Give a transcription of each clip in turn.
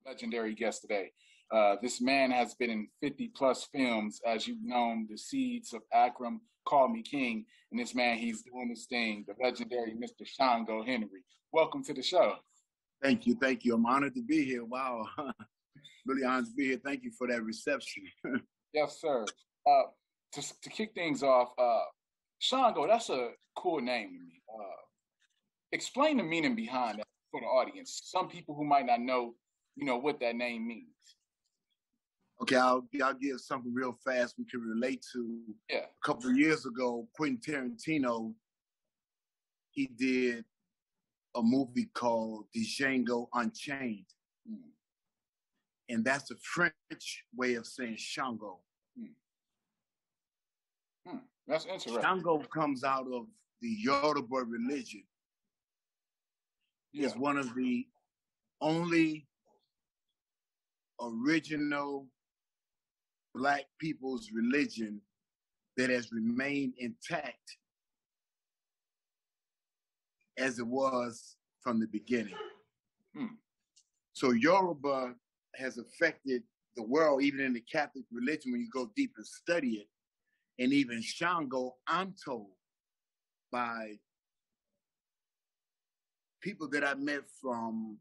legendary guest today. This man has been in 50 plus films, as you've known, The Seeds of Akram, Call Me King, and this man, he's doing his thing, the legendary Mr. Xango Henry. Welcome to the show. Thank you, thank you. I'm honored to be here. Wow, really honored to be here. Thank you for that reception. Yes, sir. To kick things off, Xango, that's a cool name to me. Explain the meaning behind that for the audience. Some people who might not know, what that name means. Okay, I'll give something real fast we can relate to. Yeah. A couple of years ago, Quentin Tarantino, he did a movie called The Xango Unchained. Mm. And that's the French way of saying Xango. Mm. Mm. That's interesting. Xango comes out of the Yoruba religion. Yeah. It's one of the only original Black people's religion that has remained intact as it was from the beginning. Hmm. So Yoruba has affected the world, even in the Catholic religion, when you go deep and study it. And even Xango, I'm told by people that I met from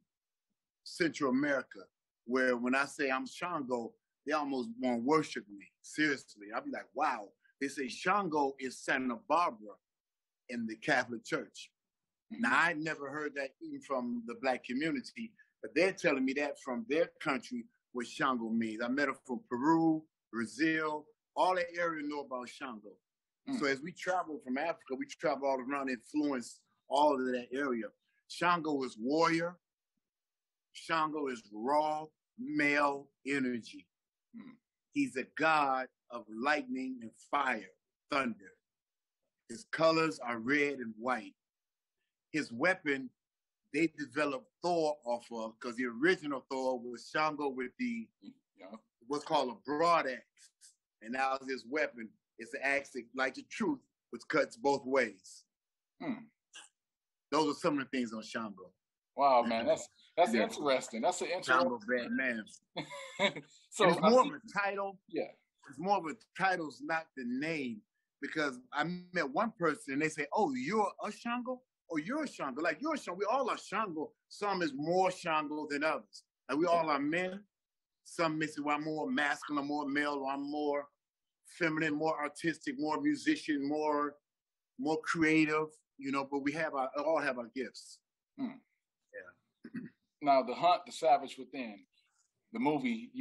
Central America, where when I say I'm Xango, they almost want to worship me. Seriously. I'll be like, wow. They say Xango is Santa Barbara in the Catholic Church. Mm-hmm. Now, I never heard that even from the Black community, but they're telling me that from their country, what Xango means. I met them from Peru, Brazil, all that area know about Xango. Mm. So as we travel from Africa, we travel all around, influence all of that area. Xango is warrior. Xango is raw male energy. Mm. He's a god of lightning and fire, thunder. His colors are red and white. His weapon, they developed Thor off of, because the original Thor was Xango with the, what's called a broadaxe. And now his weapon is the axe like the truth, which cuts both ways. Hmm. Those are some of the things on Xango. Wow, man, that's interesting. That's an interesting. Xango bad man. So it's more of a title. Yeah. It's more of a title, not the name. Because I met one person and they say, "Oh, you're a Xango? Oh, you're a Xango. Like, you're a Xango. We all are Xango. Some is more Xango than others. Like, we all are men. Some may say, well, I'm more masculine, more male, or I'm more feminine, more artistic, more musician, more creative, but we all have our gifts." Hmm. Yeah. Now, The Hunt, The Savage Within, the movie,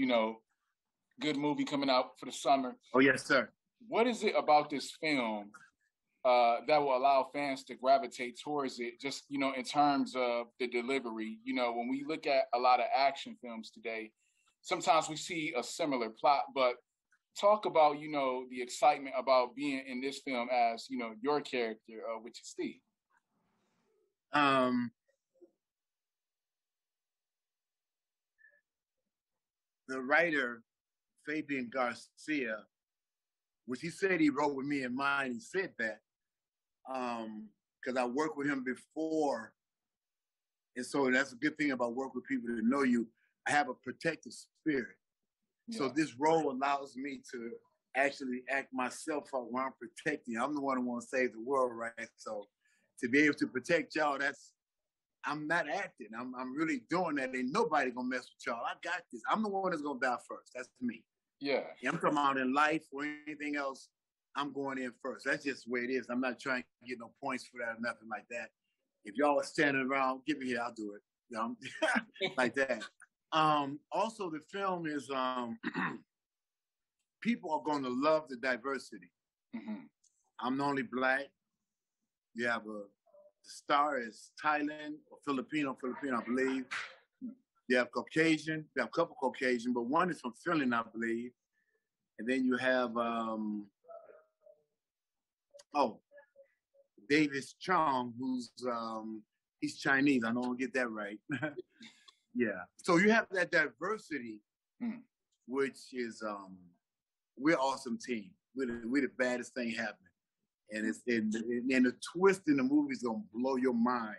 good movie coming out for the summer. Oh, yes, sir. What is it about this film that will allow fans to gravitate towards it, just, in terms of the delivery? When we look at a lot of action films today, sometimes we see a similar plot, but talk about, the excitement about being in this film as, your character, which is Steve. The writer, Fabian Garcia, which he said he wrote with me in mind, he said that, because I worked with him before. And so that's a good thing about working with people that know you. I have a protective spirit. Yeah. So this role allows me to actually act myself out while I'm protecting. I'm the one who wants to save the world, right? So to be able to protect y'all, I'm not acting. I'm really doing that. Ain't nobody gonna mess with y'all. I got this. I'm the one that's gonna die first. That's me. Yeah. I'm talking about in life or anything else, I'm going in first. That's just the way it is. I'm not trying to get no points for that or nothing like that. If y'all are standing around, give me here, I'll do it. Like that. Also, the film is, people are going to love the diversity. Mm-hmm. I'm the only Black. You have the star is Thailand or Filipino, I believe. You have Caucasian. You have a couple Caucasian, but one is from Finland, I believe. And then you have, Davis Chong, who's, he's Chinese. I know I'll get that right. Yeah. So you have that diversity, which is, we're an awesome team. We're the baddest thing happening. And and the twist in the movie is going to blow your mind.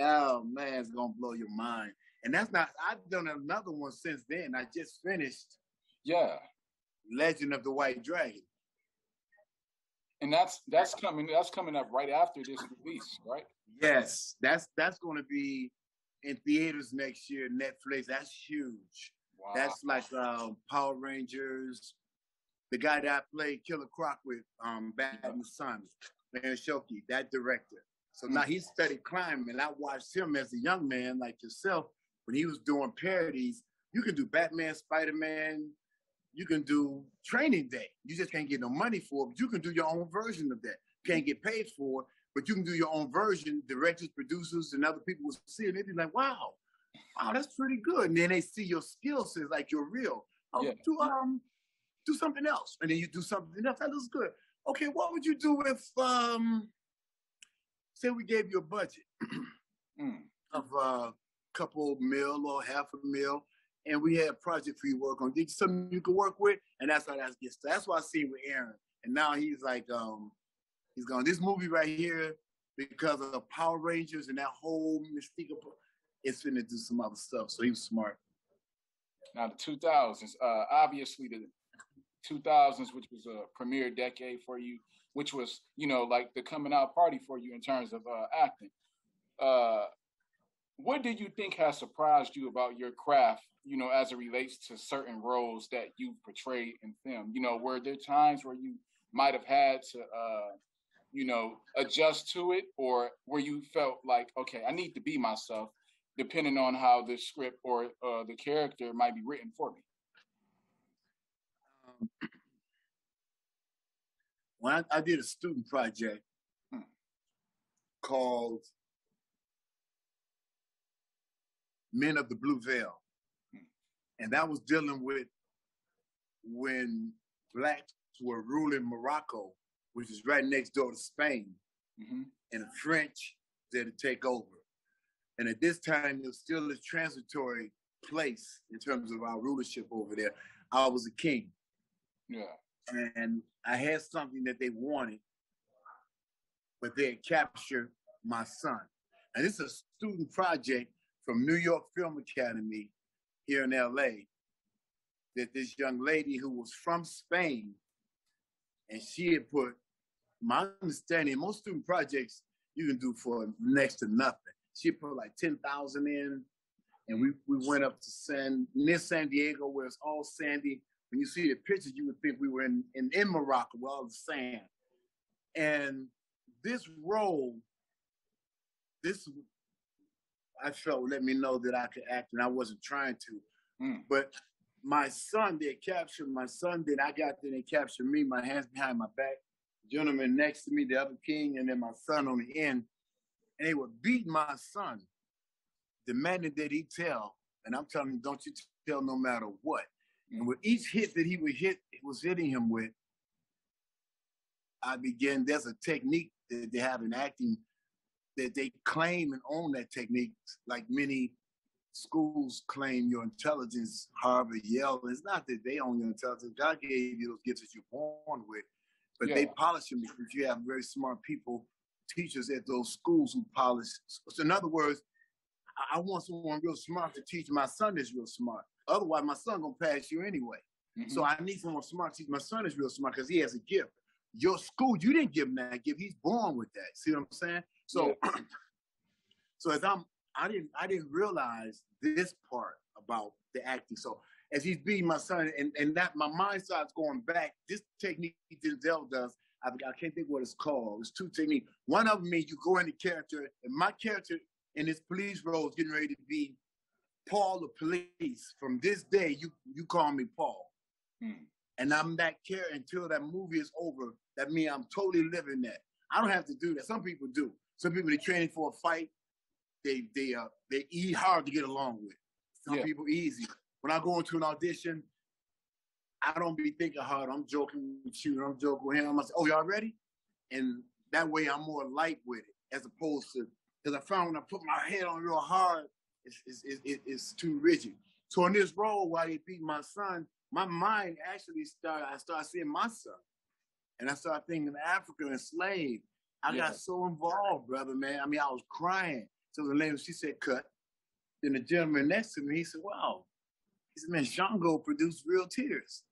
Oh, man, it's going to blow your mind. And that's not, I've done another one since then. I just finished Legend of the White Dragon. And that's coming up right after this release, right? Yes, that's going to be in theaters next year. Netflix, that's huge. Wow. That's like Power Rangers. The guy that I played Killer Croc with, Batman's son, Larry Shoki, that director. So now he studied climbing. I watched him as a young man like yourself when he was doing parodies. You can do Batman, Spider-Man. You can do Training Day. You just can't get no money for it, but you can do your own version of that. You can't get paid for it, but you can do your own version. Directors, producers, and other people will see it. They'd be like, wow, that's pretty good. And then they see your skill sets like you're real. Do something else. And then you do something else. That looks good. Okay, what would you do if, say we gave you a budget of a couple mil or $500,000, and we had a project for you to work on. Did something you could work with? And that's how that gets started. That's what I see with Aaron. And now he's like, he's going, this movie right here, because of Power Rangers and that whole mystique, it's finna do some other stuff. So he was smart. Now the 2000s, obviously the 2000s, which was a premier decade for you, which was, like the coming out party for you in terms of acting. What did you think has surprised you about your craft, as it relates to certain roles that you portrayed in film? Were there times where you might have had to, adjust to it, or where you felt like, okay, I need to be myself, depending on how the script or the character might be written for me? When I did a student project called Men of the Blue Veil. And that was dealing with when blacks were ruling Morocco, which is right next door to Spain, and the French there to take over. And at this time, it was still a transitory place in terms of our rulership over there. I was a king. Yeah. And I had something that they wanted, but they had captured my son. And this is a student project from New York Film Academy here in LA, that this young lady who was from Spain, and she had put, my understanding, most student projects you can do for next to nothing. She put like 10,000 in, and we went up to near San Diego, where it's all sandy. When you see the pictures, you would think we were in Morocco with all the sand. And this role, I felt let me know that I could act, and I wasn't trying to. But my son, they captured my son. Then I got there, they captured me, my hands behind my back, gentleman next to me, the other king, and then my son on the end. And they would beat my son, demanding that he tell. And I'm telling him, don't you tell no matter what. And with each hit that he would hit, it was hitting him with, there's a technique that they have in acting that they claim and own that technique, like many schools claim your intelligence, Harvard, Yale. It's not that they own your intelligence. God gave you those gifts that you're born with, but they polish them because you have very smart people, teachers at those schools who polish. So in other words, I want someone real smart to teach my son is real smart. Otherwise, my son gonna pass you anyway. So I need someone smart to teach my son is real smart because he has a gift. Your school, you didn't give him that gift. He's born with that. See what I'm saying? So, so as I didn't realize this part about the acting. So as he's beating my son, and that my mind starts going back. This technique Denzel does, I can't think what it's called. It's two techniques. One of them means you go into character, and my character in this police role is getting ready to be Paul the police. From this day, you call me Paul. And I'm that character until that movie is over. That means I'm totally living that. I don't have to do that. Some people do. Some people, they're training for a fight. They eat hard to get along with. Some people easy. When I go into an audition, I don't be thinking hard. I'm joking with you. I'm joking with him. I say, oh, y'all ready? And that way I'm more light with it, as opposed to, because I found when I put my head on real hard, it's too rigid. So in this role, while they beat my son, my mind actually I started seeing my son. And I started thinking Africa enslaved. I got so involved, brother, man. I mean, I was crying. So the lady, she said, cut. then the gentleman next to me, he said, wow. He said, man, Xango produced real tears.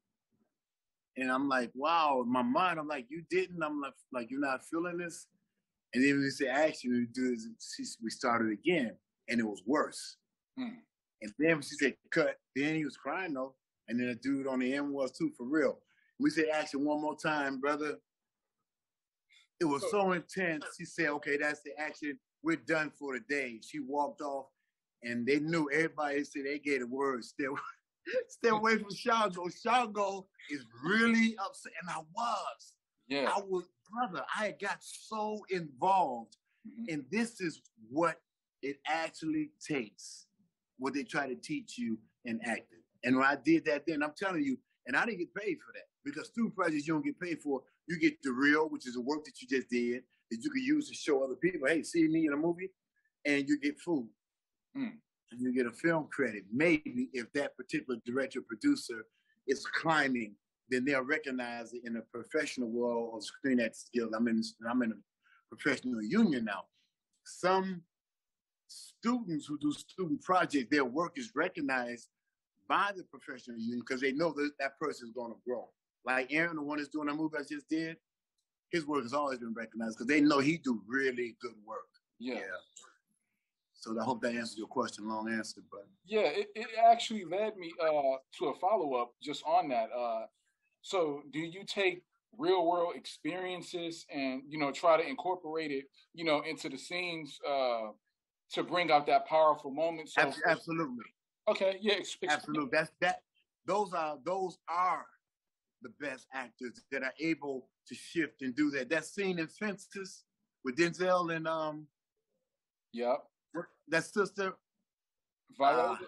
And I'm like, wow, in my mind, I'm like, you didn't? I'm like, you're not feeling this? And then we said, action, we started again, and it was worse. And then she said, cut. Then he was crying, though. And then the dude on the end was, too, for real. We said, action one more time, brother. It was so intense. She said, okay, that's the action. We're done for the day. She walked off, and they knew, everybody said, they gave the word, stay away from Xango. Xango is really upset. And I was. Yeah. Brother, I got so involved. And this is what it actually takes, what they try to teach you in acting. And when I did that then, I'm telling you, and I didn't get paid for that, because student projects you don't get paid for. You get the reel, which is the work that you just did, that you can use to show other people, hey, see me in a movie, and you get food. And you get a film credit. Maybe if that particular director or producer is climbing, then they'll recognize it in the professional world of screen acting skills. I'm in a professional union now. Some students who do student projects, their work is recognized by the professional union because they know that person is going to grow. Like Aaron, the one that's doing the movie I just did, his work has always been recognized because they know he do really good work. Yeah. So I hope that answers your question. Long answer, but yeah, it actually led me to a follow-up just on that. So do you take real world experiences and try to incorporate it into the scenes to bring out that powerful moment? So absolutely. Okay, yeah, absolutely. Those are the best actors that are able to shift and do that. That scene in Fences with Denzel and yeah. That sister, Viola,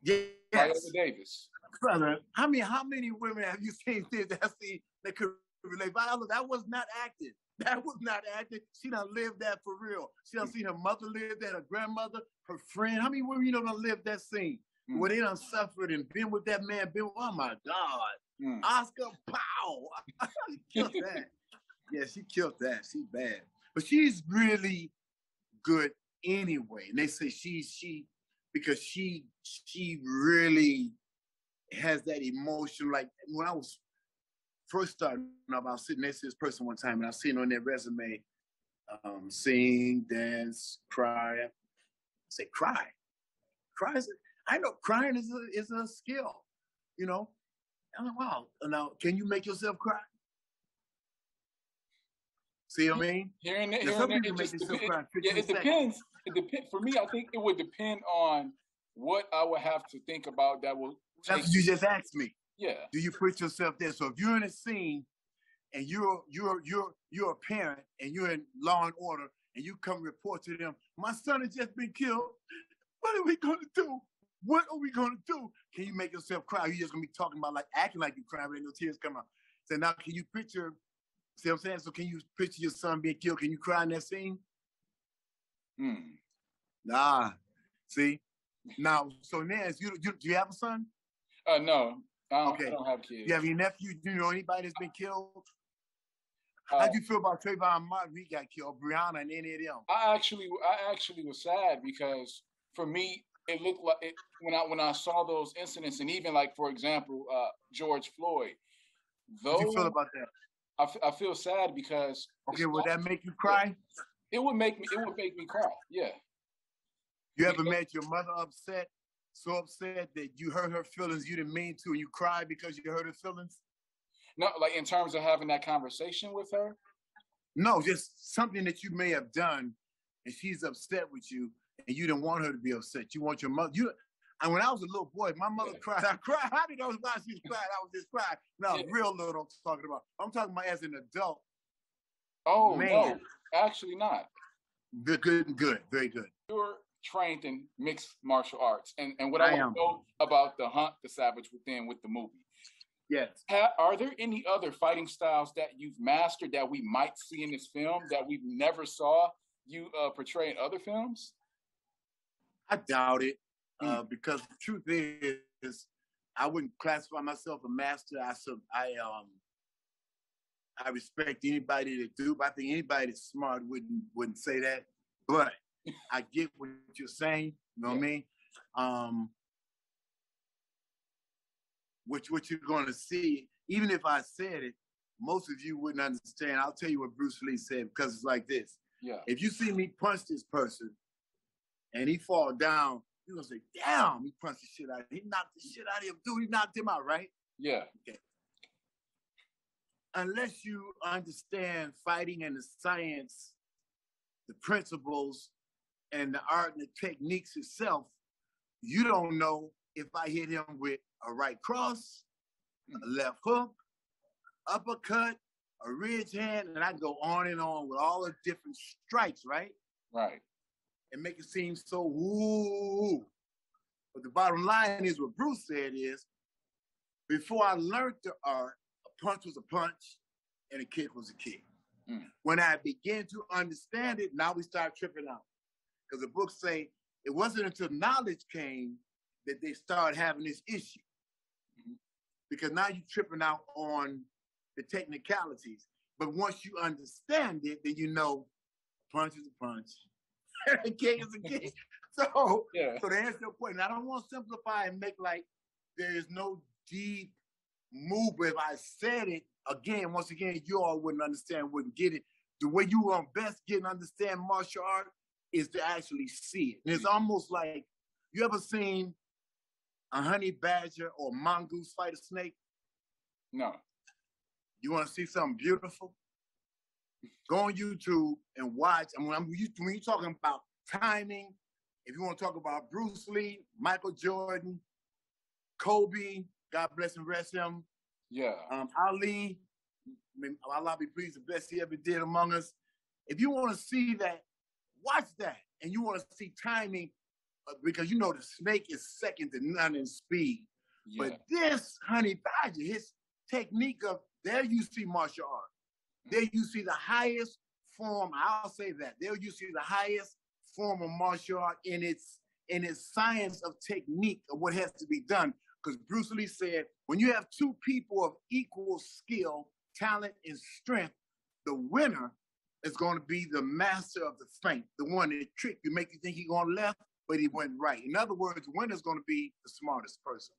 yes. Viola Davis. Brother, how many women have you seen that could relate? Viola, that was not acting. That was not acting. She done lived that for real. She done seen her mother live that, her grandmother, her friend. How many women done lived that scene? Where they done suffered and been with that man, oh my God. Oscar Pow. She killed that. Yeah, she killed that. She's bad. But she's really good anyway. And they say because she really has that emotion. Like when I was first starting up, I was sitting next to this person one time and I seen on their resume, sing, dance, cry. I say, cry. I know crying is a skill, I'm like, wow. Now, can you make yourself cry? See what I mean? It depends. It depends. For me, I think it would depend on what I would have to think about that will. That's what you just asked me. Yeah. Do you put yourself there? So if you're in a scene and you're a parent and you're in Law and Order and you come report to them, my son has just been killed. What are we gonna do? What are we gonna do? Can you make yourself cry? You're just gonna be talking about acting like you're crying, but no tears come out. So now can you picture? See what I'm saying? So can you picture your son being killed? Can you cry in that scene? Nah. See? Now, so Nance, do you have a son? No. I don't have kids. You have any nephew? Do you know anybody that's been killed? How do you feel about Trayvon Martin? He got killed, Breonna, and any of them? I actually was sad because for me, it looked like when I saw those incidents, and even for example, George Floyd. How do you feel about that? I feel sad because. Okay, would that make you cry? It would make me cry. Yeah. You ever made your mother upset, so upset that you hurt her feelings you didn't mean to, and you cried because you hurt her feelings? No, in terms of having that conversation with her? No, just something that you may have done, and she's upset with you, and you didn't want her to be upset. You want your mother. And when I was a little boy, my mother cried. I cried. I didn't know why she was crying. I was just crying. No, real little I'm talking about. I'm talking about as an adult. Oh, man. No, actually not. Good, very good. You're trained in mixed martial arts. And what I know about The Hunt, the Savage Within with the movie. Yes. Are there any other fighting styles that you've mastered that we might see in this film that we never saw you portray in other films? I doubt it. Because the truth is, I wouldn't classify myself a master. I respect anybody that do, but I think anybody that's smart wouldn't say that. But I get what you're saying. You know what I mean? What you're going to see, even if I said it, most of you wouldn't understand. I'll tell you what Bruce Lee said, because it's like this. Yeah. If you see me punch this person and he fall down, you're going to say, damn, he punched the shit out of him. He knocked the shit out of him. Dude, he knocked him out, right? Yeah. Okay. Unless you understand fighting and the science, the principles, and the art and the techniques itself, you don't know if I hit him with a right cross, a left hook, uppercut, a ridge hand, and I go on and on with all the different strikes, right? Right. And make it seem so woo. But the bottom line is what Bruce said is, before I learned the art, a punch was a punch and a kick was a kick. When I began to understand it, now we start tripping out. Because the books say it wasn't until knowledge came that they started having this issue. Because now you're tripping out on the technicalities. But once you understand it, then you know punch is a punch, a kick is a kick. So to answer your question, I don't want to simplify and make like there is no deep move. But if I said it again, once again, you all wouldn't understand, wouldn't get it. The way you best get and understand martial art is to actually see it. And it's almost like, you ever seen a honey badger or mongoose fight a snake? No. You want to see something beautiful? Go on YouTube and watch. And when you're talking about timing, if you want to talk about Bruce Lee, Michael Jordan, Kobe, God bless and rest him. Yeah. Ali, Allah be pleased, the best he ever did among us. If you want to see that, watch that. And you want to see timing, because you know the snake is second to none in speed. Yeah. But this honey badger, his technique of, there you see martial art. There you see the highest form, I'll say that. There you see the highest form of martial art in its science of technique of what has to be done. Because Bruce Lee said, when you have two people of equal skill, talent, and strength, the winner is going to be the master of the feint, the one that tricked you, make you think he going left, but he went right. In other words, the winner is going to be the smartest person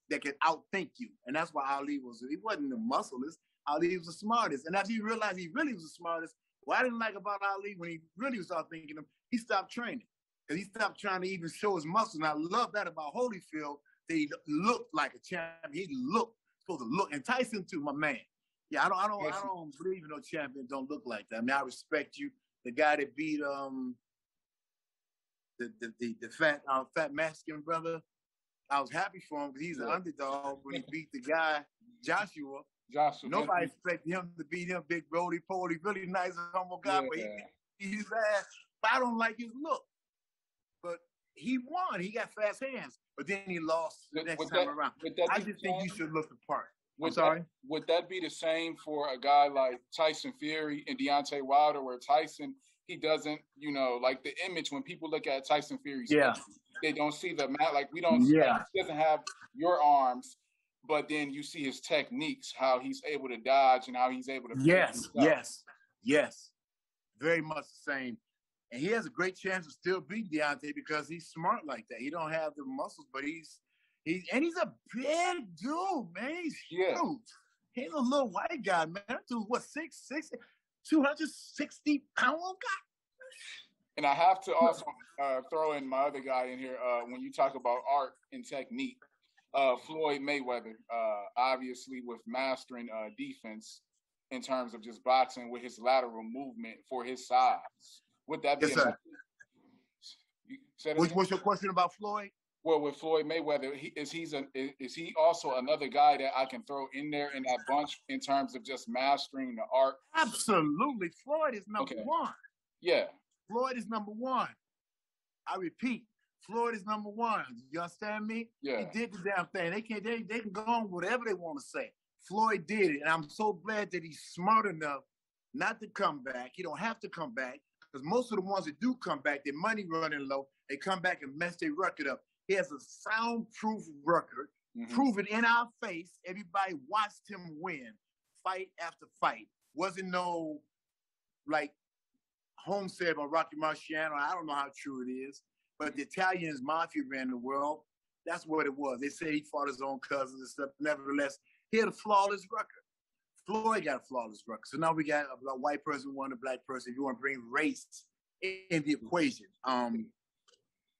that can outthink you. And that's why Ali he wasn't the musclest. Ali was the smartest. And after he realized he really was the smartest, what I didn't like about Ali when he really was outthinking him, he stopped training. Because he stopped trying to even show his muscles. And I love that about Holyfield, that he looked like a champion. He supposed to look. And Tyson too, my man. Yeah, I don't believe in no champion don't look like that. I mean, I respect you. The guy that beat the fat Mexican brother, I was happy for him because he's an underdog when he beat the guy, Joshua. Nobody expected him to beat him, big roly-poly, really nice, humble guy, but he's ass. But I don't like his look. But he won. He got fast hands. But then he lost the next time around. I just think you should look the part. Would that be the same for a guy like Tyson Fury and Deontay Wilder, where Tyson, he doesn't, like the image when people look at Tyson Fury's face, they don't see the like we don't. He doesn't have your arms, but then you see his techniques, how he's able to dodge and how he's able to. Yes, very much the same. And he has a great chance to still beat Deontay because he's smart like that. He don't have the muscles, but he's a big dude, man. He's huge. He ain't a little white guy, man. That dude's what, 6'6", 260 pound guy. And I have to also throw in my other guy in here when you talk about art and technique. Floyd Mayweather, obviously with mastering defense in terms of just boxing with his lateral movement for his size. Would that be? What's your question about Floyd? Well, with Floyd Mayweather, is he also another guy that I can throw in there in that bunch in terms of just mastering the art? Absolutely. Floyd is number one. Yeah. Floyd is number one. I repeat, Floyd is number one. You understand me? Yeah. He did the damn thing. They can go on whatever they want to say. Floyd did it, and I'm so glad that he's smart enough not to come back. He don't have to come back because most of the ones that do come back, their money running low. They come back and mess their record up. He has a soundproof record, proven in our face. Everybody watched him win, fight after fight. Wasn't no, like Holmes said about Rocky Marciano, I don't know how true it is, But the Italians mafia ran the world. That's what it was. They said he fought his own cousins and stuff. Nevertheless, he had a flawless record. Floyd got a flawless record. So now we got a white person, a black person. If you want to bring race in the equation.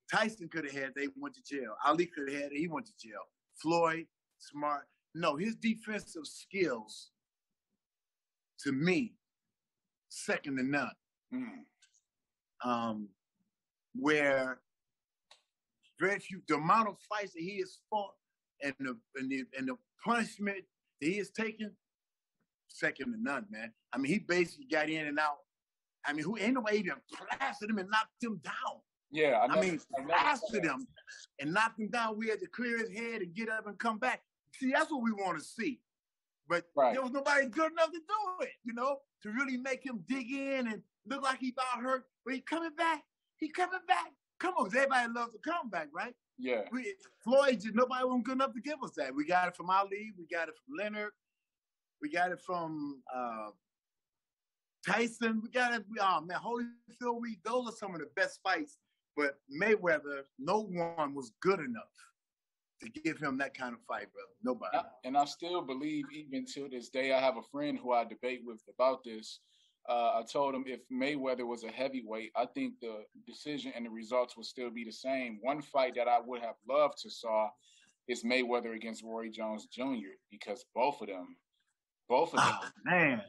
Tyson could have had, they went to jail. Ali could have had, he went to jail. Floyd, smart. No, his defensive skills, to me, second to none. Where very few, the amount of fights that he has fought and the punishment that he has taken, second to none, man. I mean, he basically got in and out. I mean, ain't nobody even plastered him and knocked him down. Yeah, I mean, plastered him and knocked him down. We had to clear his head and get up and come back. See, that's what we want to see. But there was nobody good enough to do it, you know, to really make him dig in and look like he about hurt. But he coming back. He coming back. Come on, everybody loves a comeback, right? Yeah. Floyd, nobody wasn't good enough to give us that. We got it from Ali. We got it from Leonard. We got it from Tyson. We got it. Oh, man, Holyfield, those are some of the best fights. But Mayweather, no one was good enough to give him that kind of fight, brother. Nobody. And I still believe, even to this day, I have a friend who I debate with about this. I told him if Mayweather was a heavyweight, I think the decision and the results would still be the same. One fight that I would have loved to saw is Mayweather against Rory Jones Jr. because both of them. Oh, man.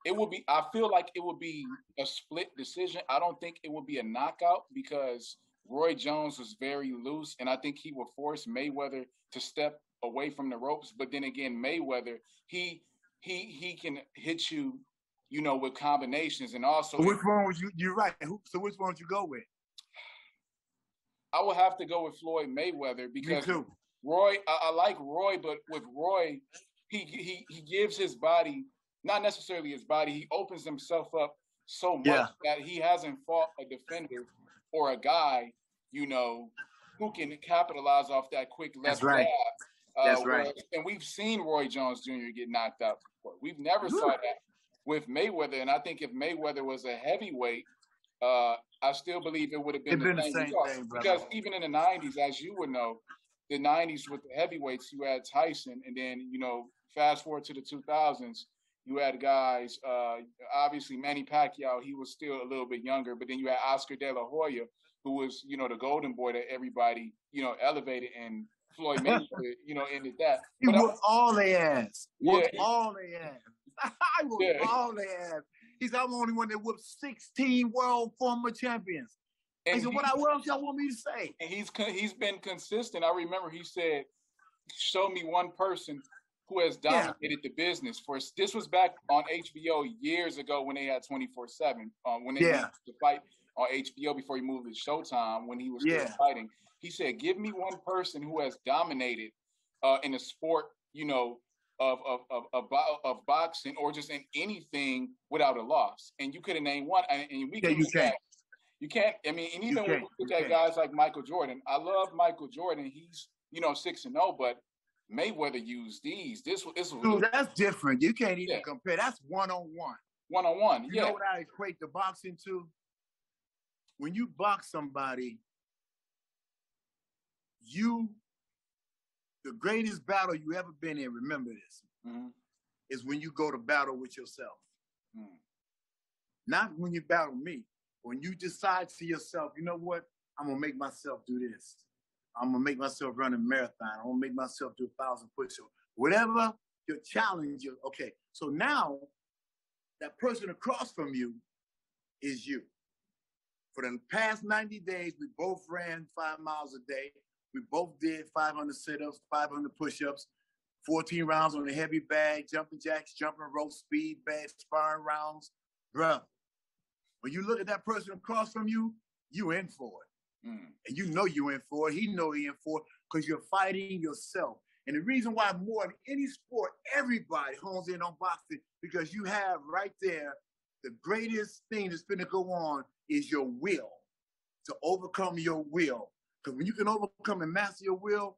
It would be. I feel like it would be a split decision. I don't think it would be a knockout because Roy Jones was very loose, and I think he would force Mayweather to step away from the ropes. But then again, Mayweather, he can hit you, you know, with combinations, and also. So which one would you? You're right. So which one would you go with? I would have to go with Floyd Mayweather because Me too. Roy. I like Roy, but with Roy, he gives his body. Not necessarily his body. He opens himself up so much that he hasn't fought a defender or a guy, you know, who can capitalize off that quick left jab. That's right. And we've seen Roy Jones Jr. get knocked out before. We've never saw that with Mayweather. And I think if Mayweather was a heavyweight, I still believe it would have been the same thing. Because even in the 90s, as you would know, the 90s with the heavyweights, you had Tyson. And then, you know, fast forward to the 2000s, you had guys, obviously Manny Pacquiao, he was still a little bit younger, but then you had Oscar De La Hoya, who was, you know, the golden boy that everybody, you know, elevated, and Floyd Mayweather, you know, ended that. He whooped all their ass. Whooped all their ass. I whooped all their ass. He's the only one that whooped 16 world former champions. And he said, what else y'all want me to say? And he's been consistent. I remember he said, show me one person who has dominated the business. This was back on HBO years ago when they had 24/7. When they used to fight on HBO before he moved to Showtime, when he was still fighting. He said, give me one person who has dominated in a sport, you know, of boxing or just in anything without a loss. And you could have named one. And we can you can't. I mean, and even when we look at guys like Michael Jordan, I love Michael Jordan. He's, you know, 6-0, but Mayweather used these. This was dude, that's different. You can't even compare. That's one-on-one. One-on-one, You know what I equate the boxing to? When you box somebody, the greatest battle you ever been in, remember this, is when you go to battle with yourself. Not when you battle me. When you decide to yourself, you know what? I'm going to make myself do this. I'm going to make myself run a marathon. I'm going to make myself do 1,000 push-ups. Whatever your challenge is, okay. So now, that person across from you is you. For the past 90 days, we both ran 5 miles a day. We both did 500 sit-ups, 500 push-ups, 14 rounds on the heavy bag, jumping jacks, jumping rope, speed bags, sparring rounds. Bruh, when you look at that person across from you, you in for it. And you know you in for it. He know he in for it because you're fighting yourself. And the reason why more than any sport, everybody hones in on boxing, because you have right there the greatest thing that's going to go on is your will, to overcome your will. Because when you can overcome and master your will,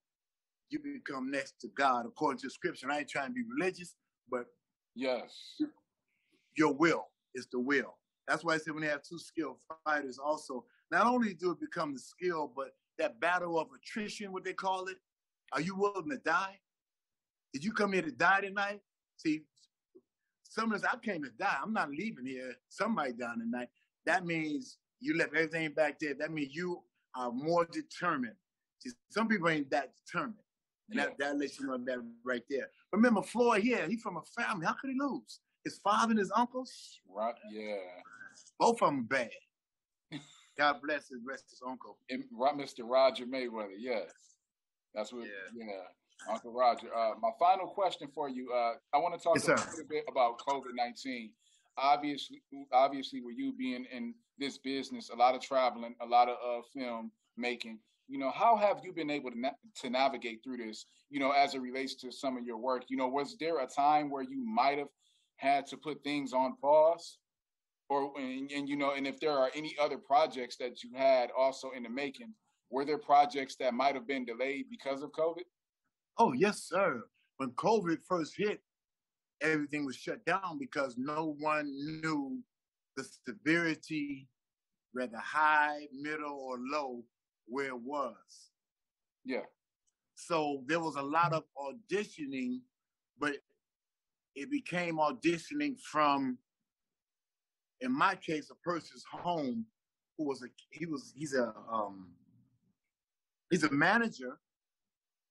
you become next to God, according to Scripture. I ain't trying to be religious, but your will is the will. That's why I said when they have two skilled fighters also, not only do it become the skill, but that battle of attrition, what they call it. Are you willing to die? Did you come here to die tonight? See, some of us, I came to die. I'm not leaving here. Somebody down tonight. That means you left everything back there. That means you are more determined. See, some people ain't that determined. And that lets you know that right there. Remember Floyd here, he's from a family. How could he lose? His father and his uncles? Right, yeah. Both of them bad. God bless his rest his uncle. Mr. Roger Mayweather, yes. That's what, Uncle Roger. My final question for you, I want to talk a little bit about COVID-19. Obviously, with you being in this business, a lot of traveling, a lot of film making, how have you been able to navigate through this, as it relates to some of your work? Was there a time where you might have had to put things on pause? And if there are any other projects that you had also in the making, were there projects that might have been delayed because of COVID? Oh, yes, sir. When COVID first hit, everything was shut down because no one knew the severity, whether high, middle, or low, where it was. Yeah. So there was a lot of auditioning, but it became auditioning from, in my case, a person's home who was he's a manager,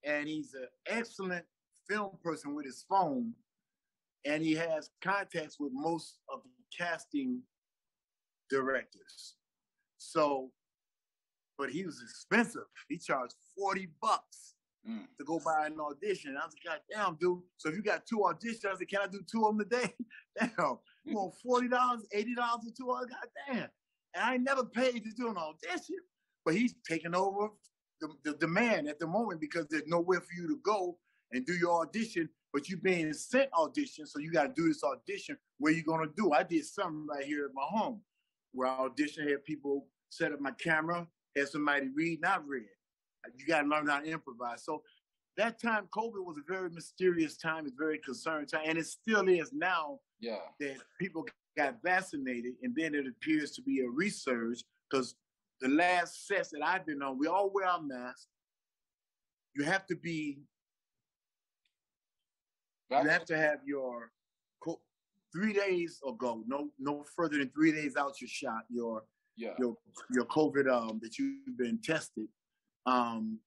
and he's an excellent film person with his phone, and he has contacts with most of the casting directors. So, but he was expensive. He charged $40 to go by an audition. I was like, God damn, dude. So if you got 2 auditions, I said, can I do 2 of them today? Damn, you want $40, $80 for 2 hours? God damn. And I ain't never paid to do an audition, but he's taking over the demand at the moment because there's nowhere for you to go and do your audition, but you being sent audition, so you got to do this audition. Where you going to do? I did something right here at my home where I auditioned, had people set up my camera, had somebody read, and I read. You got to learn how to improvise. So that time, COVID was a very mysterious time. It's a very concerning time, and it still is now that people got vaccinated, and then it appears to be a resurge because the last sets that I've been on, we all wear our masks. You have to be, you have to have your 3 days ago, no further than 3 days out your shot, your COVID that you've been tested. And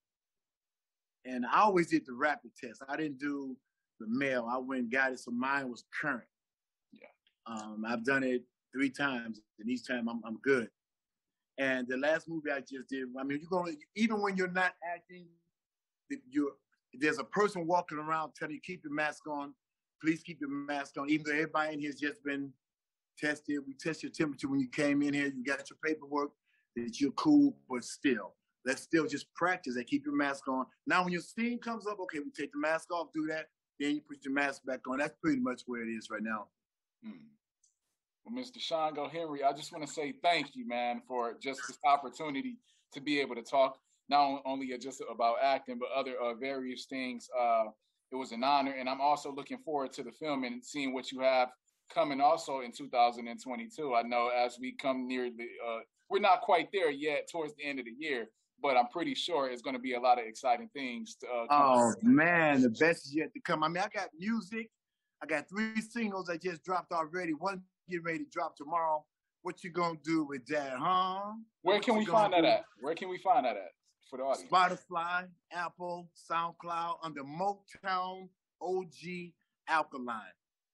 I always did the rapid test. I didn't do the mail. I went and got it, so mine was current. I've done it 3 times, and each time I'm good. And the last movie I just did, I mean, even when you're not acting, there's a person walking around telling you, keep your mask on. Please keep your mask on. Even though everybody in here has just been tested. We test your temperature when you came in here. You got your paperwork that you're cool, but still. Let's still just practice and keep your mask on. Now, when your steam comes up, okay, we take the mask off, do that. Then you put your mask back on. That's pretty much where it is right now. Well, Mr. Xango Henry, I just want to say thank you, man, for just this opportunity to be able to talk not only just about acting, but other various things. It was an honor, and I'm also looking forward to the film and seeing what you have coming also in 2022. I know as we come near we're not quite there yet towards the end of the year, but I'm pretty sure it's going to be a lot of exciting things to come. Man, the best is yet to come. I mean, I got music. I got 3 singles I just dropped already. One getting ready to drop tomorrow. What you gonna do with that, huh? Where can we find that at? Where can we find that at for the audience? Spotify, Apple, SoundCloud, under Motown OG Alkaline.